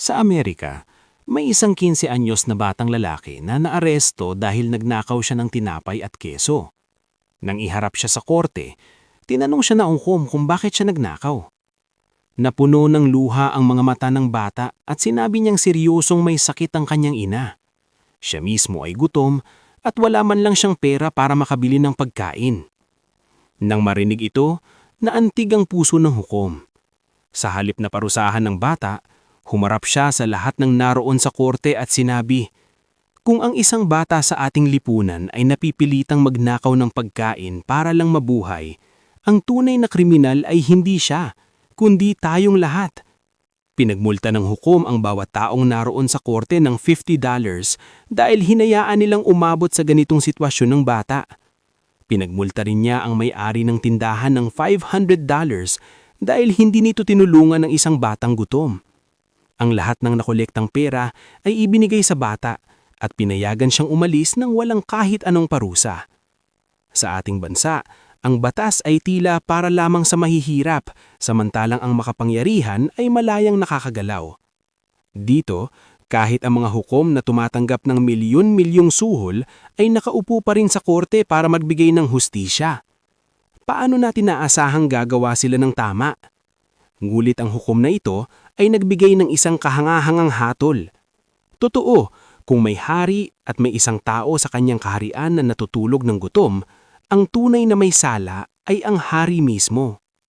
Sa Amerika, may isang 15 anyos na batang lalaki na naaresto dahil nagnakaw siya ng tinapay at keso. Nang iharap siya sa korte, tinanong siya ng hukom kung bakit siya nagnakaw. Napuno ng luha ang mga mata ng bata at sinabi niyang seryosong may sakit ang kanyang ina. Siya mismo ay gutom at wala man lang siyang pera para makabili ng pagkain. Nang marinig ito, naantig ang puso ng hukom. Sa halip na parusahan ng bata, humarap siya sa lahat ng naroon sa korte at sinabi, "Kung ang isang bata sa ating lipunan ay napipilitang magnakaw ng pagkain para lang mabuhay, ang tunay na kriminal ay hindi siya, kundi tayong lahat." Pinagmulta ng hukom ang bawat taong naroon sa korte ng $50 dahil hinayaan nilang umabot sa ganitong sitwasyon ng bata. Pinagmulta rin niya ang may-ari ng tindahan ng $500 dahil hindi nito tinulungan ng isang batang gutom. Ang lahat ng nakolektang pera ay ibinigay sa bata at pinayagan siyang umalis nang walang kahit anong parusa. Sa ating bansa, ang batas ay tila para lamang sa mahihirap, samantalang ang makapangyarihan ay malayang nakakagalaw. Dito, kahit ang mga hukom na tumatanggap ng milyon-milyong suhol ay nakaupo pa rin sa korte para magbigay ng hustisya. Paano natin naasahang gagawa sila ng tama? Ngulit ang hukom na ito ay nagbigay ng isang kahangahangang hatol. Totoo, kung may hari at may isang tao sa kanyang kaharian na natutulog ng gutom, ang tunay na may sala ay ang hari mismo.